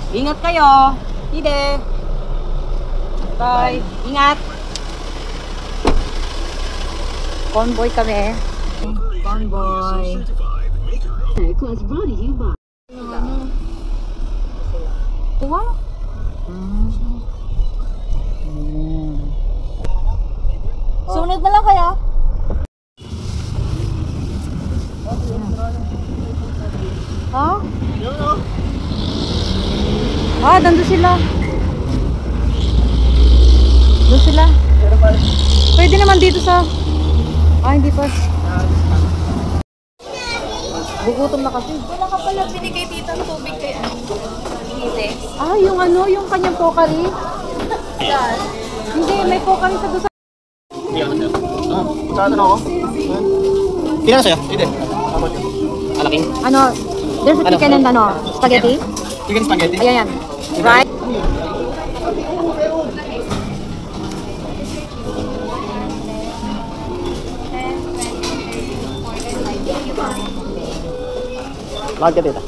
Ingat kayo. Ide. Bye. Ingat. Convoy kami. Convoy. Kuha? Sunod na lang kaya? Ha? Ah, nandun sila. Doon sila. Pwede naman dito sa... Ah, hindi pa. Gugutom na kasi. Wala ka pala binigay dito ang tubig kay Hindi. Ah, yung ano, yung kanyang pokari. Hindi, may pokari sa doon sa... Hindi ako sa'yo. Magkano na ako? Kailan sa'yo? Hindi. Alaking? Ano, there's a chicken and ano, spaghetti? Chicken spaghetti? Ayan, yan. Right? Bakit ka tita?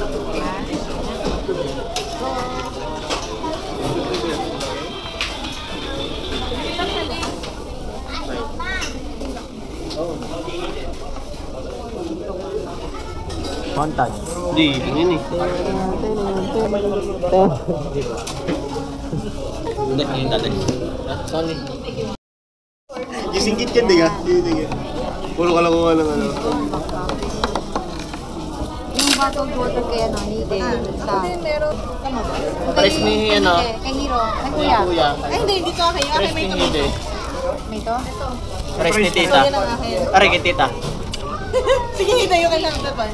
Montage. Hindi, yun eh. Hindi, ngayon natin. Sorry. Gisingkit yan, di ka? Puro ka lang kung ano. Yung bottled water kaya no, hindi. Hindi, meron. Pares ni ano? Kay Hiro, kay Kuya. Kuya. Ay, hindi ko kayo. Pares ni Hindi. May to? Pares ni tita. Yan ang akin. Aray kay tita. Sige, hindi yung kailangan naman.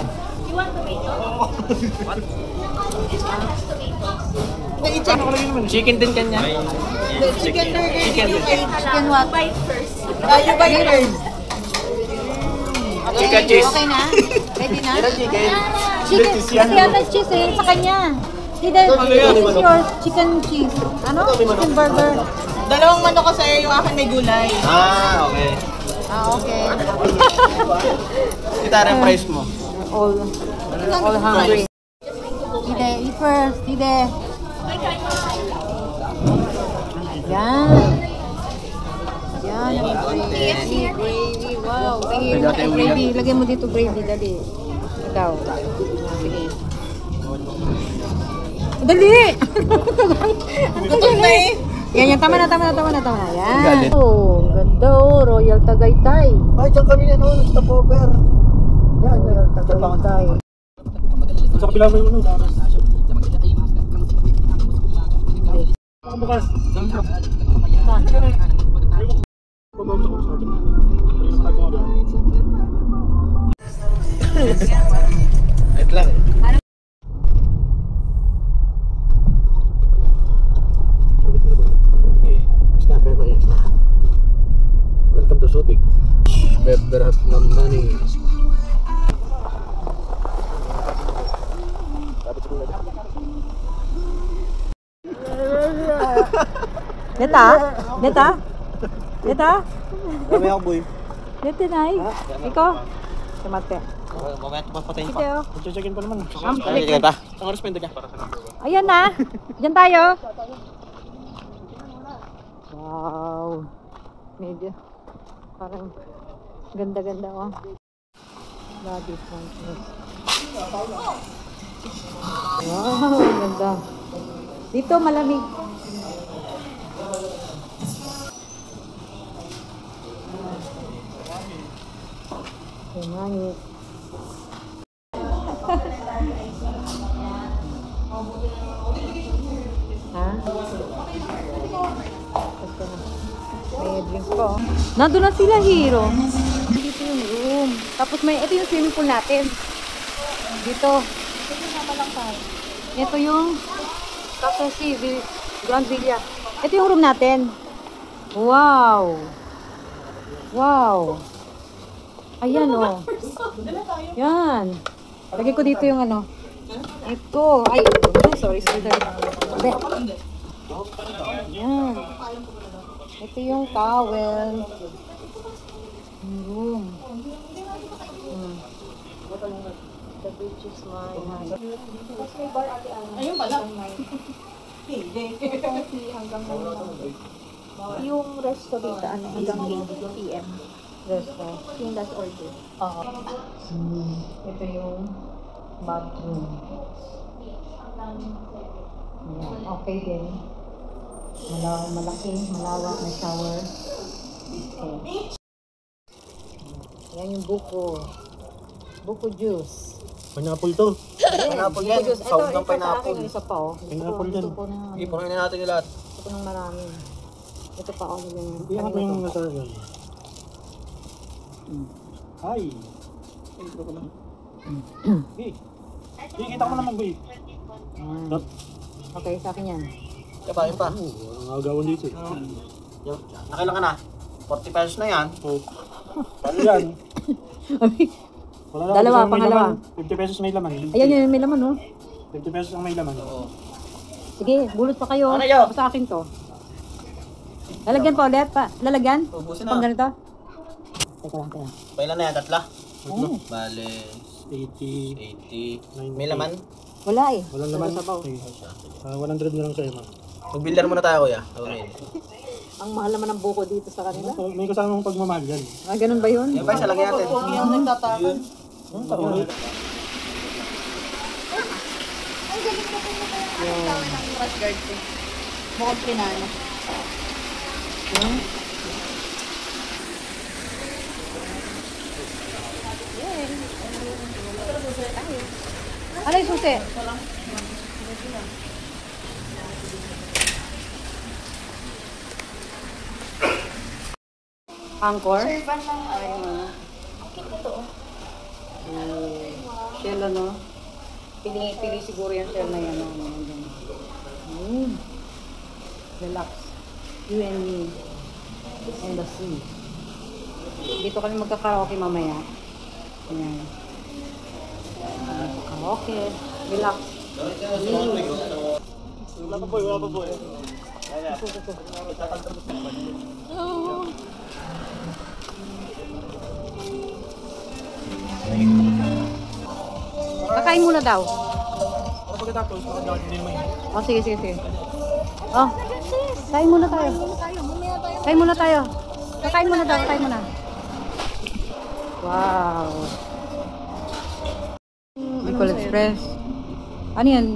Chicken din kanya. Chicken burger. Chicken what? You bite first. Chicken cheese. Okay na? Ready na? Chicken. Chicken. Kasi ano cheese eh, sa kanya. Hindi, this is yours. Chicken cheese. Ano? Chicken burger. Dalawang manok ko sa'yo, yung akin may gulay. Ah, okay. Ah, okay. Tita, rin price mo. All hungry. Ide, eat first. Ide. Yan. Yan. Gravy. Gravy. Wow. Gravy. Lagay mo dito gravy. Dali. Ikaw. Sige. Dali! Gutom na eh. Yan, yan. Tama na. Yan. Oh, ganda oh. Royal Tagaytay. Ay, dyan kami yan, nag-stopover. Yan, Royal Tagaytay. Sa kapila mo yung bukas. Wait lang. Welcome to Subic. Beberhat naman eh. Neta? Neta? Neta? Kami ako, boy. Neta, Nay? Ikaw? Kamate. Mamaya patayin Ito. pa. Check-in pa naman. Check-in pa. Ang oras pa yung daga. Ayan na. Diyan tayo. Wow. Medyo. Parang ganda-ganda oh. Body frontness. Wow, ganda. Dito malamig. Mangit. Ha? May drinks po. Nandun na sila, Hiro. Dito yung room. Tapos may, ito yung swimming pool natin. Dito. Ito yung Cafe Grand Villa. Ito yung room natin. Wow. Wow. Ayan oh. Yan. Lagay ko dito yung ano. Ito. Ay, sorry. Yan. Ito yung towel. Yung room. The beach is mine. Ayun pala. Hanggang yung resto dito, ano, hanggang 8 p.m. Resto. Yung last order. Oo. Ito yung bathroom. Ayan, okay din. Malaki, malawak, may shower. Okay. Ayan yung buko. Buko juice. Pineapple to. Pineapple yan. Juice. Sound ng Ito sa akin, pineapple. isa pa oh. Pineapple yan. Ito po na. Sige, punuin na natin yung lahat. Ito po ng marami. Ito pa ako yung... Iyan ko yung nasa yan. Ay! Hey! Hey, kita ko naman ba eh? Ayan. Okay, sa akin yan. Kaya pa. Oo, ang agawan dito. Yung, nakailan ka na? 40 pesos na yan. So, paano yan? Wala lang, Dalawa, isang may pangalawa. laman. 50 pesos may laman. Ayan yun, may laman oh. 50 pesos ang may laman. Oo. Sige, bulot pa kayo. Ano yun? Sa akin to. Lalagyan pa ulit pa. Lalagyan? Ubusin Pang na. ganito? Teka lang, teka. Pailan na yan? Tatla? Tatlo. Bale, 80. 80. May laman? Wala eh. Walang laman. Sabaw. Okay. 100 na lang sa'yo, ma'am. Mag-builder muna tayo, kuya. Okay. Ang mahal naman ng buko dito sa kanila. So, may kasamang pagmamahal yan. Ah, ganun ba yun? Yan pa, isa lagyan natin. Yung nagtatakan. Ang taon. Ang tawag ng rush guard ko. Bukod pinano. Ano yung susi? Angkor? Servan lang ano. Shell ano? Pili siguro yung shell na yan. Relax. You and me. And the sea. Dito kami magka-karaoke mamaya. Ayan. Karaoke. Relax. Wala pa po, wala pa po eh. Kakain muna daw. Para pagkatapos, makadaan din mo yun. Oh, sige. Oh, kain muna tayo. Kain muna tayo. Kakain muna daw, kakain muna. Wow. Bicol Express. Ano yan?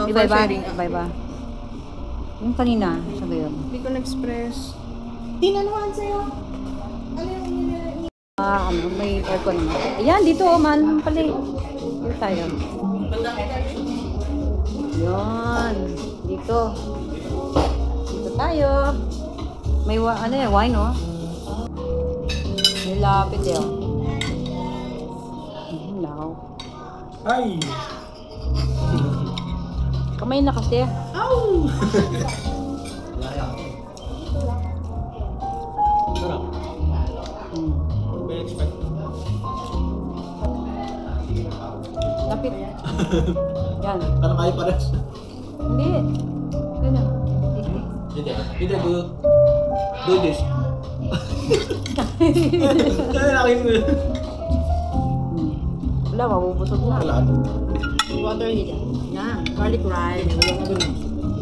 Iba-iba? Iba-iba. Yung kanina, sabi yun. Bicol Express. Tinanuhan sa'yo. Ano yung Ano, may aircon naman. Ayan, dito, man pala. Dito tayo. Yan. Dito. Dito tayo. May ano yan, wine, oh. May lapit yun. Now. Ay! Kamay na kasi. Lapit. Yan. Ano kayo pares? Hindi. Ganyan. Hindi, do this. Kaya nakin mo yun. Wala, mabubusog na. Wala. Water heater. Yan. Garlic rice.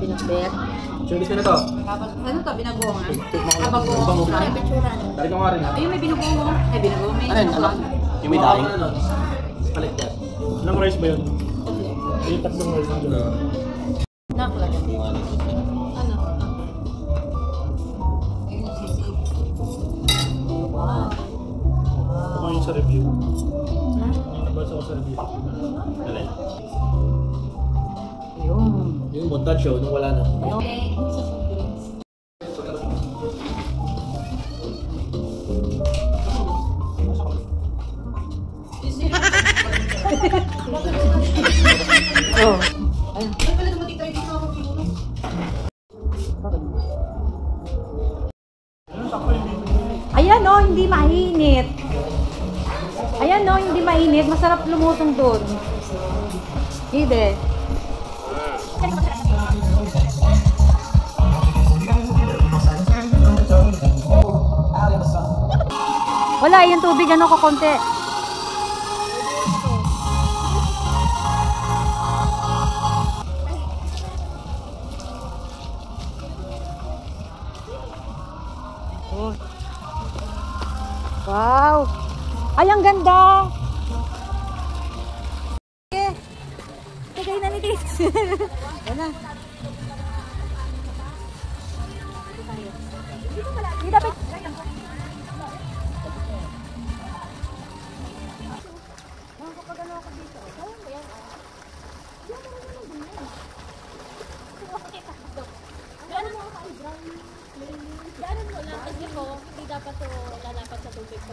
Pinakbet. Service ka na to. Tapos, ano to? Binagongan? Abagong. Dari ka nga rin ha. Ayun, may binagong. Ay, binagong. May Ano yun? Ano? Yung may daing? Palit yan. Anong rice ba yun? Yung tatlong rice na dyan. Nakulala. ano? Ito yung sa review. Nabasa ko sa review. Alin? Ayun. Yung montage show nung wala na. Oh. Ayun. Ayan oh, hindi mainit. Ayan oh, hindi mainit. Masarap lumusong doon. Hide. Wala, yung tubig ano ko konti. Bigay na ni Tits. Yan na. Hindi dapat. Kapag ano ako dito. Saan ba yan? Daanan mo lang kasi ko, hindi dapat to lalapat sa tubig.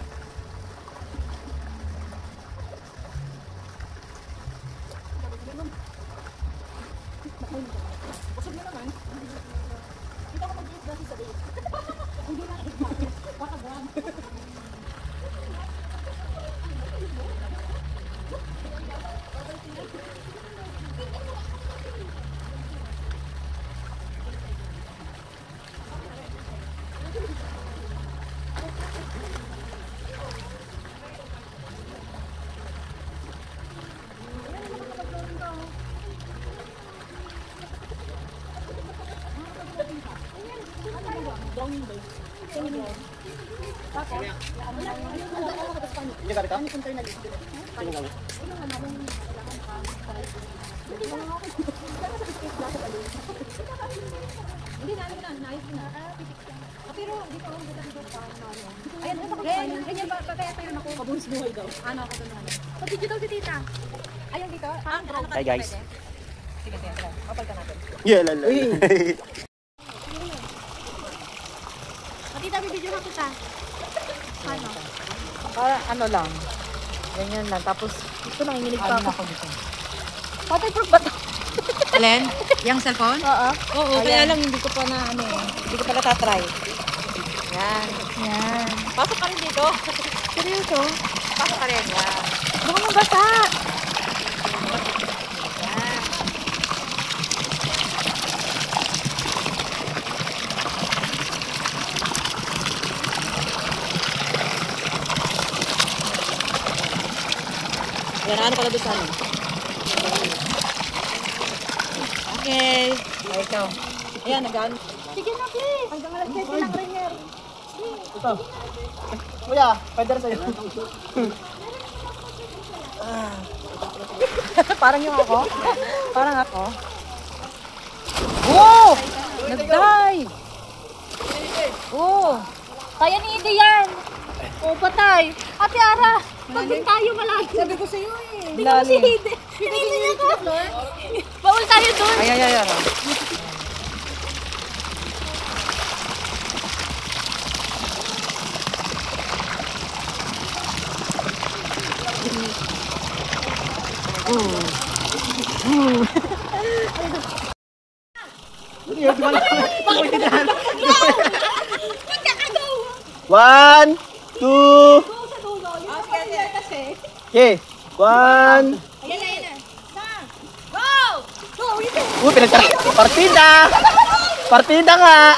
Hindi ka rito? Hindi ka rito? Hindi na, naayos na. Pero hindi pa ako dito pa. Ayan, ganyan ba? Kaya tayo ako. Kabuhos buhay daw. Ano ako doon? Pag-video daw si tita. Ayun dito? Hi guys. Sige, kapal ka natin. Yeah, lala. Tita, bibidyo ka kita. Paano? Para ano lang. Ganyan lang. Tapos, ito nanginginig pa ako. Waterproof ba ito? Alin? Yung cellphone? Oo. Oo, Kaya lang hindi ko pa na ano eh. Hindi ko pa natatry. Yan. Yan. Pasok ka rin dito. Seryoso? Pasok ka rin. Yan. Baka mabasa. Yan. Yan, ano pala doon sa ano? Okay. Ay, ikaw. Ayan, nagaan. Sige na, please. Hanggang alas 7 lang rin yan. Ito. Kuya, pwede rin sa'yo. Parang yung ako. Parang ako. Oh! Nag-dive! Oh! Kaya ni Ide yan! Oh, patay! Ate Ara! Pag tayo malalim. Sabi ko sa'yo eh. Tingnan mo si Ide. Hinili niya ko. Bawal tayo doon. Ay. One, two. Okay. One. Partida! Partida nga!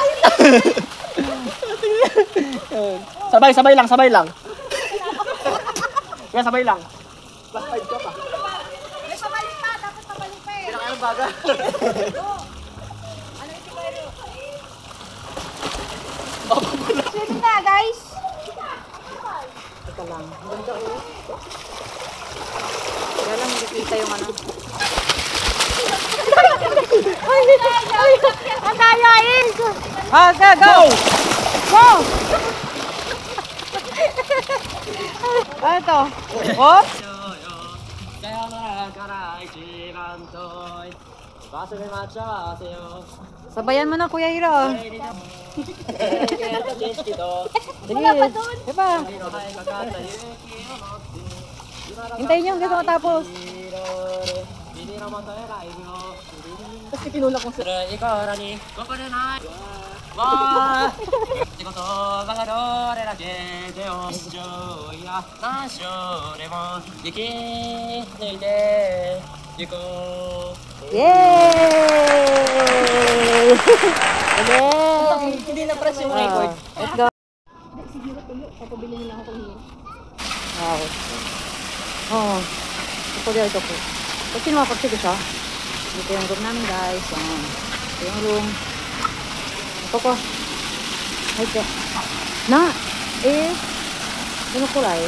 Sabay lang. Kaya sabay lang. Plus 5 ka pa. May pabalik pa, dapat pabalik pa eh. Pinakain ang baga. Sige na, guys. Ito lang. Kaya lang hindi kita yung ano. Ay, ang dayain. Okay, go! Go! Ito. Oh! Sabayan mo na, Kuya Hiro. Sige. Diba? Hintayin nyo hanggang matapos. Tapos pinulak mo sa... Yay! Hindi na press yung record. Let's go. Papabili nila ako kung Wow. Oo. Ito dito po. Kasi mapagsigo siya. Dito yung room namin guys. Yan. Ito yung room. Ito po. Ay, ito. Na! Ano kulay?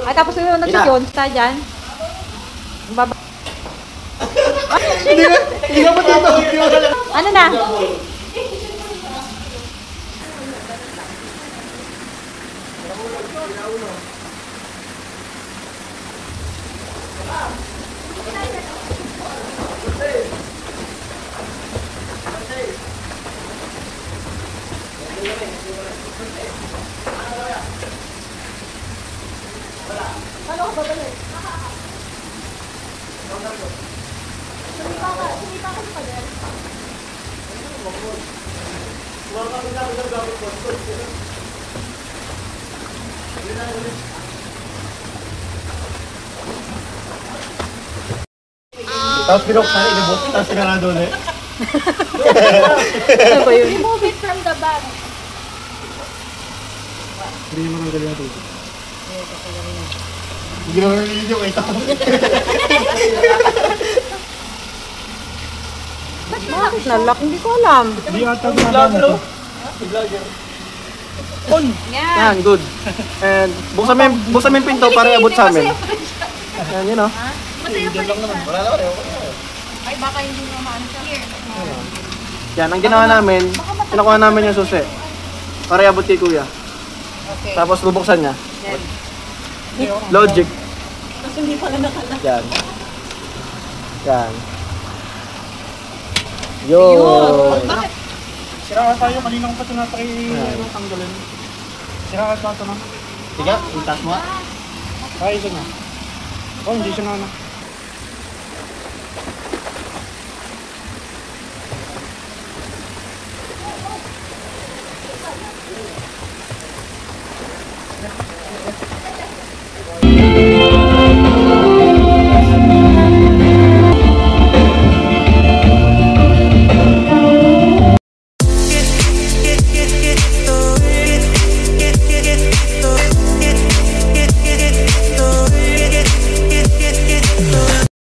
Ay, tapos yung nag-Jones tayo dyan. Baba. Hindi ka pa dito. Ano na? Tapos binuksan, inibot, tapos sinarado ulit. Ano ba yun? Remove it from the bag. Hindi mo nang galing natin. Hindi naman nililyo kayo ito. Bakit nalak? Hindi ko alam. Hindi ata gumagana to. Yan, good. And buksan mo yung pinto para iabot sa amin. Yan, yun o. Wala naman eh. Ay, baka hindi mo maano siya. Yan, ang ginawa namin, pinakuha namin yung susi. Para iabot kay kuya. Okay. Tapos bubuksan niya. Logic. Tapos hindi pala nakala. Yan. Yan. Yun. Sira ka tayo, kanina ko pa ito natry tanggalin. Sira ka pa ito na. Sige, itas mo. Kaya ito na. Oh, hindi siya na.